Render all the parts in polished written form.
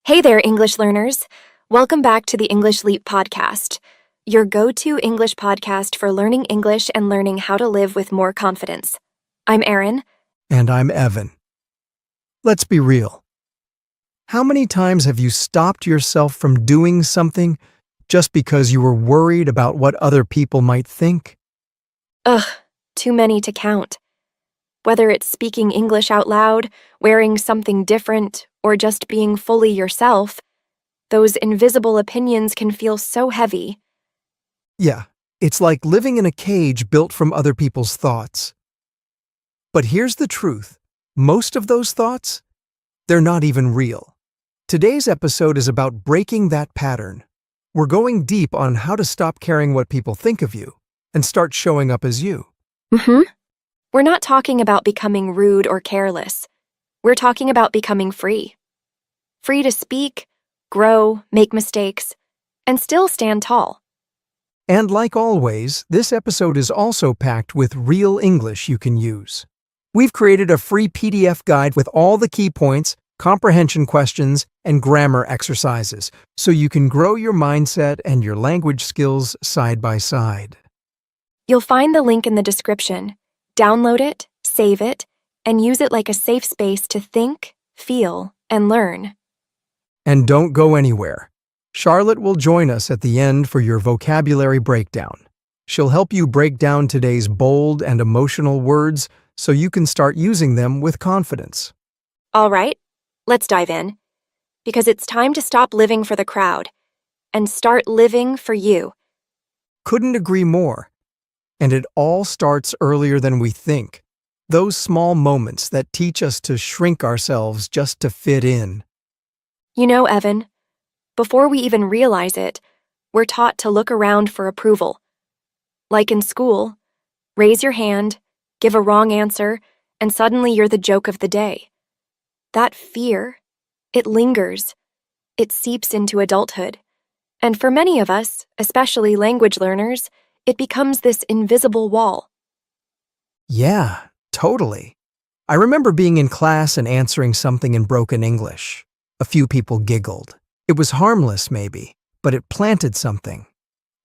Hey there, English learners. Welcome back to the English Leap podcast, your go-to English podcast for learning English and learning how to live with more confidence. I'm Erin. And I'm Evan. Let's be real. How many times have you stopped yourself from doing something just because you were worried about what other people might think? Ugh, too many to count. Whether it's speaking English out loud, wearing something different, or just being fully yourself, those invisible opinions can feel so heavy. Yeah, it's like living in a cage built from other people's thoughts. But here's the truth. Most of those thoughts, they're not even real. Today's episode is about breaking that pattern. We're going deep on how to stop caring what people think of you and start showing up as you. We're not talking about becoming rude or careless. We're talking about becoming free. Free to speak, grow, make mistakes, and still stand tall. And like always, this episode is also packed with real English you can use. We've created a free PDF guide with all the key points, comprehension questions, and grammar exercises, so you can grow your mindset and your language skills side by side. You'll find the link in the description. Download it, save it, and use it like a safe space to think, feel, and learn. And don't go anywhere. Charlotte will join us at the end for your vocabulary breakdown. She'll help you break down today's bold and emotional words so you can start using them with confidence. All right, let's dive in. Because it's time to stop living for the crowd and start living for you. Couldn't agree more. And it all starts earlier than we think. Those small moments that teach us to shrink ourselves just to fit in. You know, Evan, before we even realize it, we're taught to look around for approval. Like in school, raise your hand, give a wrong answer, and suddenly you're the joke of the day. That fear, it lingers. It seeps into adulthood. And for many of us, especially language learners, it becomes this invisible wall. Yeah, totally. I remember being in class and answering something in broken English. A few people giggled. It was harmless, maybe, but it planted something.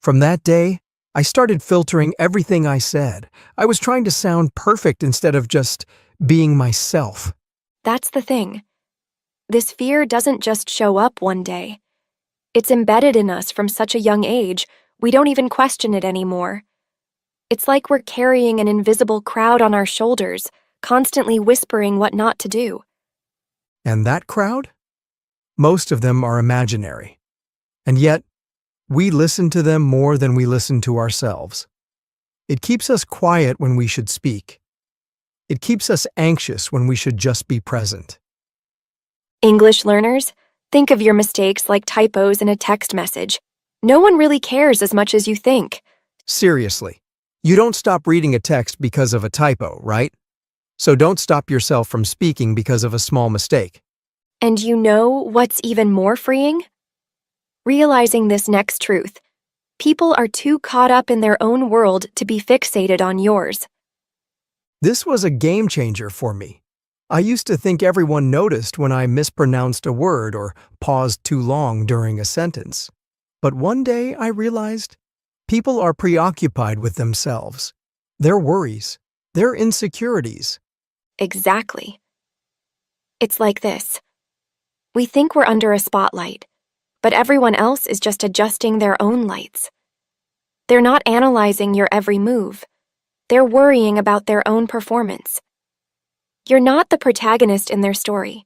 From that day, I started filtering everything I said. I was trying to sound perfect instead of just being myself. That's the thing. This fear doesn't just show up one day. It's embedded in us from such a young age, we don't even question it anymore. It's like we're carrying an invisible crowd on our shoulders, constantly whispering what not to do. And that crowd? Most of them are imaginary. And yet, we listen to them more than we listen to ourselves. It keeps us quiet when we should speak. It keeps us anxious when we should just be present. English learners, think of your mistakes like typos in a text message. No one really cares as much as you think. Seriously, you don't stop reading a text because of a typo, right? So don't stop yourself from speaking because of a small mistake. And you know what's even more freeing? Realizing this next truth. People are too caught up in their own world to be fixated on yours. This was a game changer for me. I used to think everyone noticed when I mispronounced a word or paused too long during a sentence. But one day I realized people are preoccupied with themselves, their worries, their insecurities. Exactly. It's like this. We think we're under a spotlight, but everyone else is just adjusting their own lights. They're not analyzing your every move. They're worrying about their own performance. You're not the protagonist in their story.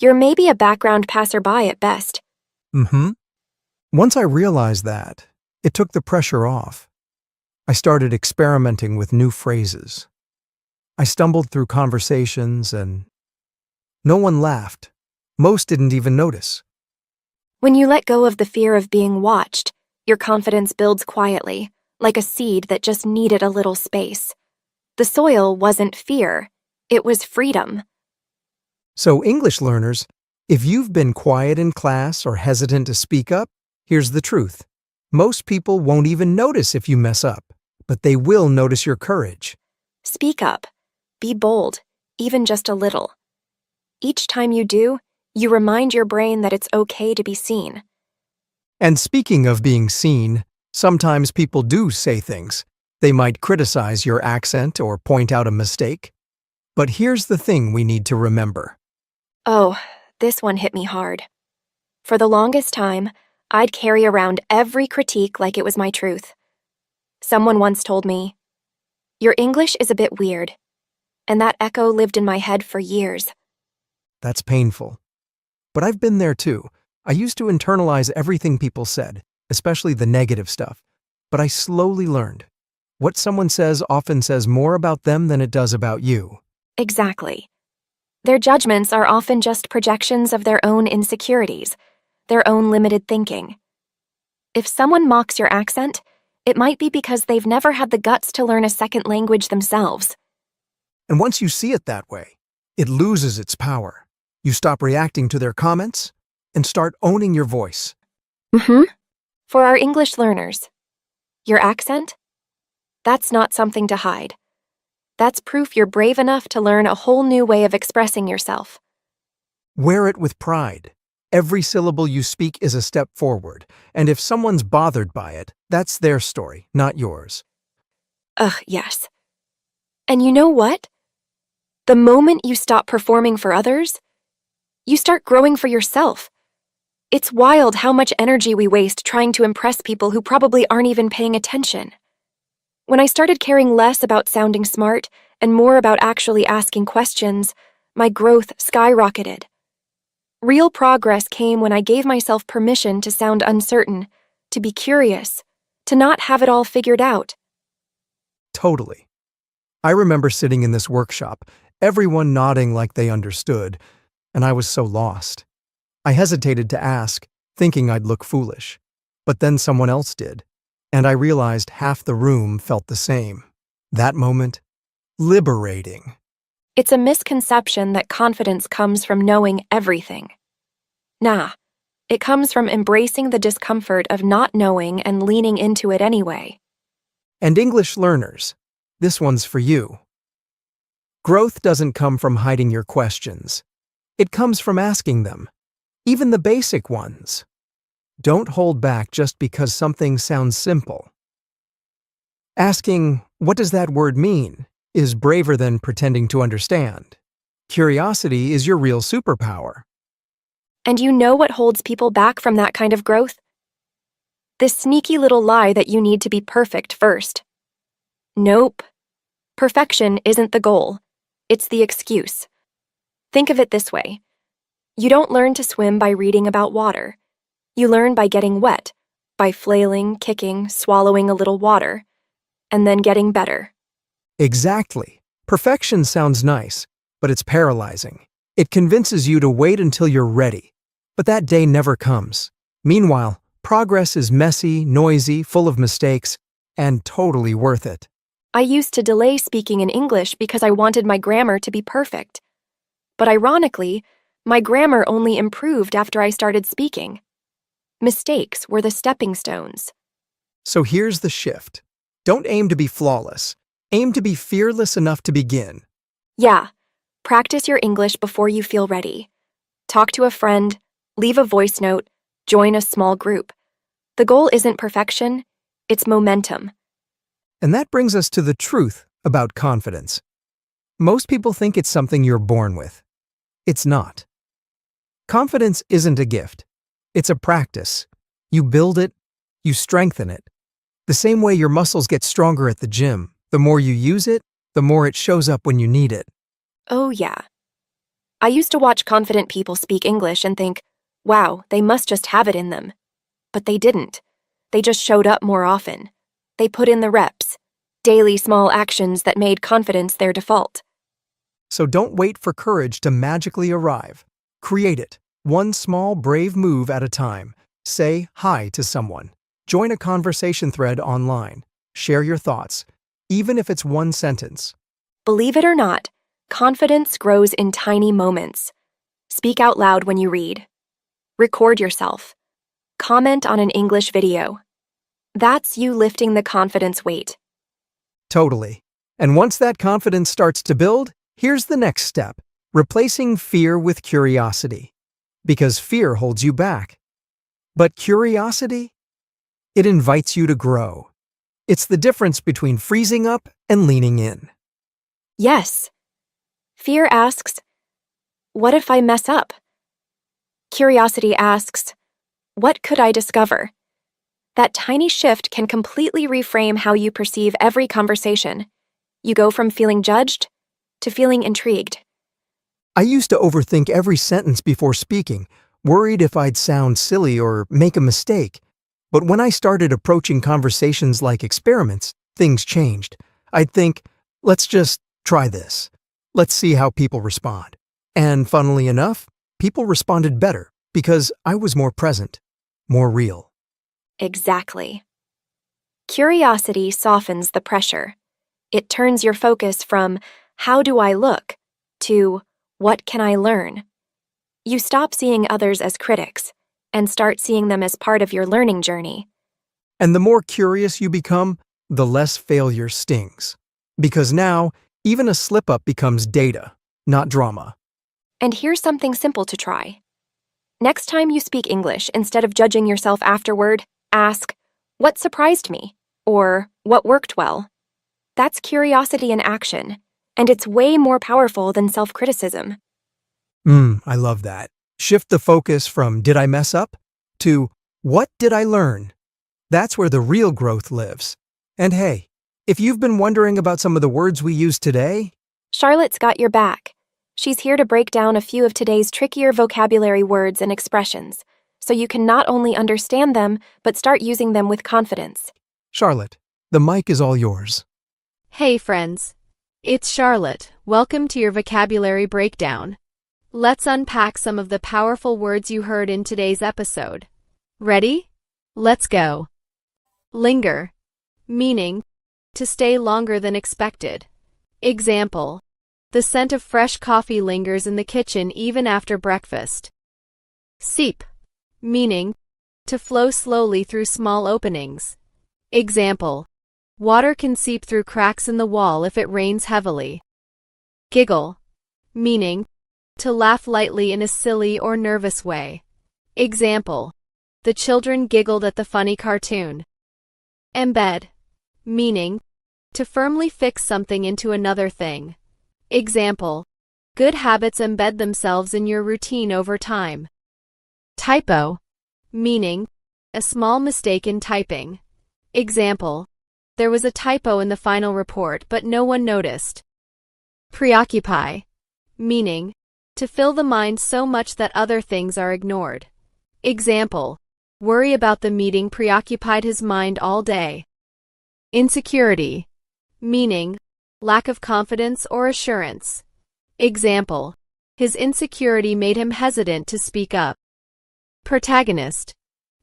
You're maybe a background passerby at best. Once I realized that, it took the pressure off. I started experimenting with new phrases. I stumbled through conversations and no one laughed. Most didn't even notice. When you let go of the fear of being watched, your confidence builds quietly, like a seed that just needed a little space. The soil wasn't fear, it was freedom. So English learners, if you've been quiet in class or hesitant to speak up, here's the truth. Most people won't even notice if you mess up, but they will notice your courage. Speak up. Be bold, even just a little. Each time you do, You remind your brain that it's okay to be seen. And speaking of being seen, sometimes people do say things. They might criticize your accent or point out a mistake. But here's the thing we need to remember. Oh, this one hit me hard. For the longest time, I'd carry around every critique like it was my truth. Someone once told me, "Your English is a bit weird," and that echo lived in my head for years. That's painful. But I've been there too. I used to internalize everything people said, especially the negative stuff. But I slowly learned. What someone says often says more about them than it does about you. Exactly. Their judgments are often just projections of their own insecurities, their own limited thinking. If someone mocks your accent, it might be because they've never had the guts to learn a second language themselves. And once you see it that way, it loses its power. You stop reacting to their comments and start owning your voice. For our English learners, your accent? That's not something to hide. That's proof you're brave enough to learn a whole new way of expressing yourself. Wear it with pride. Every syllable you speak is a step forward, and if someone's bothered by it, that's their story, not yours. Ugh, yes. And you know what? The moment you stop performing for others, you start growing for yourself. It's wild how much energy we waste trying to impress people who probably aren't even paying attention. When I started caring less about sounding smart and more about actually asking questions, my growth skyrocketed. Real progress came when I gave myself permission to sound uncertain, to be curious, to not have it all figured out. Totally. I remember sitting in this workshop, everyone nodding like they understood, and I was so lost. I hesitated to ask, thinking I'd look foolish. But then someone else did, and I realized half the room felt the same. That moment, liberating. It's a misconception that confidence comes from knowing everything. Nah, it comes from embracing the discomfort of not knowing and leaning into it anyway. And English learners, this one's for you. Growth doesn't come from hiding your questions. It comes from asking them, even the basic ones. Don't hold back just because something sounds simple. Asking, "What does that word mean?" is braver than pretending to understand. Curiosity is your real superpower. And you know what holds people back from that kind of growth? This sneaky little lie that you need to be perfect first. Nope. Perfection isn't the goal. It's the excuse. Think of it this way. You don't learn to swim by reading about water. You learn by getting wet, by flailing, kicking, swallowing a little water, and then getting better. Exactly. Perfection sounds nice, but it's paralyzing. It convinces you to wait until you're ready. But that day never comes. Meanwhile, progress is messy, noisy, full of mistakes, and totally worth it. I used to delay speaking in English because I wanted my grammar to be perfect. But ironically, my grammar only improved after I started speaking. Mistakes were the stepping stones. So here's the shift. Don't aim to be flawless. Aim to be fearless enough to begin. Yeah, practice your English before you feel ready. Talk to a friend, leave a voice note, join a small group. The goal isn't perfection, it's momentum. And that brings us to the truth about confidence. Most people think it's something you're born with. It's not. Confidence isn't a gift. It's a practice. You build it, you strengthen it. The same way your muscles get stronger at the gym, the more you use it, the more it shows up when you need it. Oh yeah. I used to watch confident people speak English and think, wow, they must just have it in them. But they didn't. They just showed up more often. They put in the reps, daily small actions that made confidence their default. So don't wait for courage to magically arrive. Create it, one small, brave move at a time. Say hi to someone. Join a conversation thread online. Share your thoughts, even if it's one sentence. Believe it or not, confidence grows in tiny moments. Speak out loud when you read. Record yourself. Comment on an English video. That's you lifting the confidence weight. Totally. And once that confidence starts to build, here's the next step: replacing fear with curiosity. because fear holds you back. But curiosity? It invites you to grow. It's the difference between freezing up and leaning in. Yes. Fear asks, what if I mess up? Curiosity asks, what could I discover? That tiny shift can completely reframe how you perceive every conversation. You go from feeling judged to feeling intrigued. I used to overthink every sentence before speaking, worried if I'd sound silly or make a mistake. But when I started approaching conversations like experiments, things changed. I'd think, let's just try this. Let's see how people respond. And funnily enough, people responded better because I was more present, more real. Exactly. Curiosity softens the pressure. It turns your focus from, how do I look, to, what can I learn? You stop seeing others as critics and start seeing them as part of your learning journey. And the more curious you become, the less failure stings. Because now, even a slip-up becomes data, not drama. And here's something simple to try. Next time you speak English, instead of judging yourself afterward, ask, what surprised me? Or, what worked well? That's curiosity in action, and it's way more powerful than self-criticism. I love that. Shift the focus from did I mess up to what did I learn? That's where the real growth lives. And hey, if you've been wondering about some of the words we use today, Charlotte's got your back. She's here to break down a few of today's trickier vocabulary words and expressions, so you can not only understand them, but start using them with confidence. Charlotte, the mic is all yours. Hey friends, it's Charlotte. Welcome to your vocabulary breakdown. Let's unpack some of the powerful words you heard in today's episode. Ready? Let's go. Linger, meaning to stay longer than expected. Example, the scent of fresh coffee lingers in the kitchen even after breakfast. Seep, meaning to flow slowly through small openings. Example, water can seep through cracks in the wall if it rains heavily. Giggle, meaning to laugh lightly in a silly or nervous way. Example, the children giggled at the funny cartoon. Embed, meaning to firmly fix something into another thing. Example, good habits embed themselves in your routine over time. Typo, meaning a small mistake in typing. Example, there was a typo in the final report but no one noticed. Preoccupy, meaning to fill the mind so much that other things are ignored. Example, worry about the meeting preoccupied his mind all day. Insecurity, meaning lack of confidence or assurance. Example, his insecurity made him hesitant to speak up. Protagonist,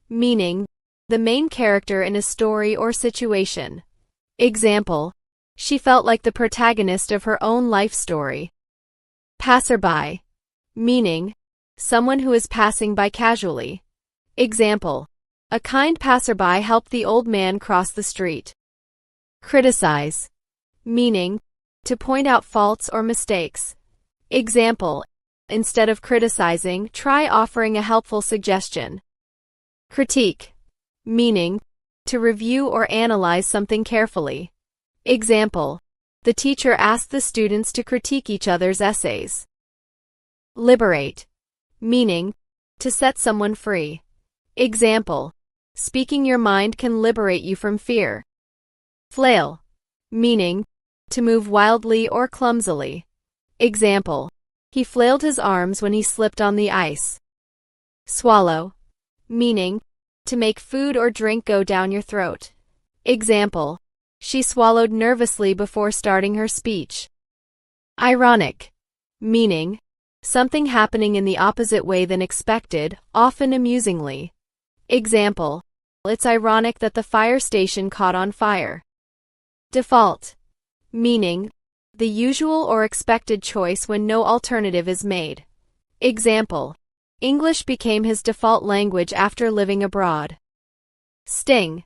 meaning the main character in a story or situation. Example, she felt like the protagonist of her own life story. Passerby, meaning someone who is passing by casually. Example, a kind passerby helped the old man cross the street. Criticize, meaning to point out faults or mistakes. Example, instead of criticizing, try offering a helpful suggestion. Critique, meaning to review or analyze something carefully. Example, the teacher asked the students to critique each other's essays. Liberate, meaning to set someone free. Example, speaking your mind can liberate you from fear. Flail, meaning to move wildly or clumsily. Example, he flailed his arms when he slipped on the ice. Swallow, meaning to make food or drink go down your throat. Example, she swallowed nervously before starting her speech. Ironic, meaning something happening in the opposite way than expected, often amusingly. Example, it's ironic that the fire station caught on fire. Default, meaning the usual or expected choice when no alternative is made. Example, English became his default language after living abroad. Sting,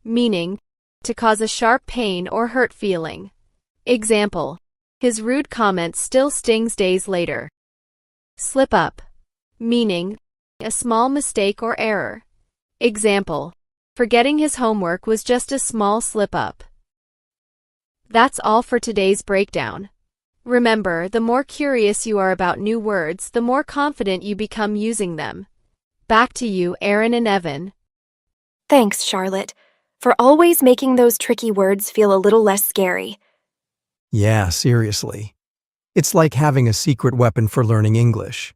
meaning to cause a sharp pain or hurt feeling. Example, his rude comment still stings days later. Slip up, meaning a small mistake or error. Example: forgetting his homework was just a small slip-up. That's all for today's breakdown. Remember, the more curious you are about new words, the more confident you become using them. Back to you, Aaron and Evan. Thanks, Charlotte, for always making those tricky words feel a little less scary. Yeah, seriously. It's like having a secret weapon for learning English.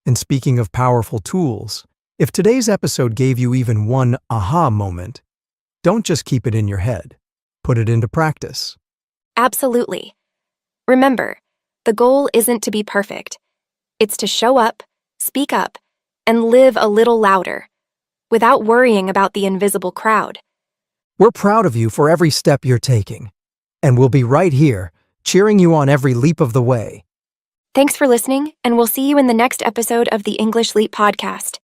And speaking of powerful tools, if today's episode gave you even one aha moment, don't just keep it in your head. Put it into practice. Absolutely. Remember, the goal isn't to be perfect. It's to show up, speak up, and live a little louder, without worrying about the invisible crowd. We're proud of you for every step you're taking. And we'll be right here, cheering you on every leap of the way. Thanks for listening, and we'll see you in the next episode of the English Leap podcast.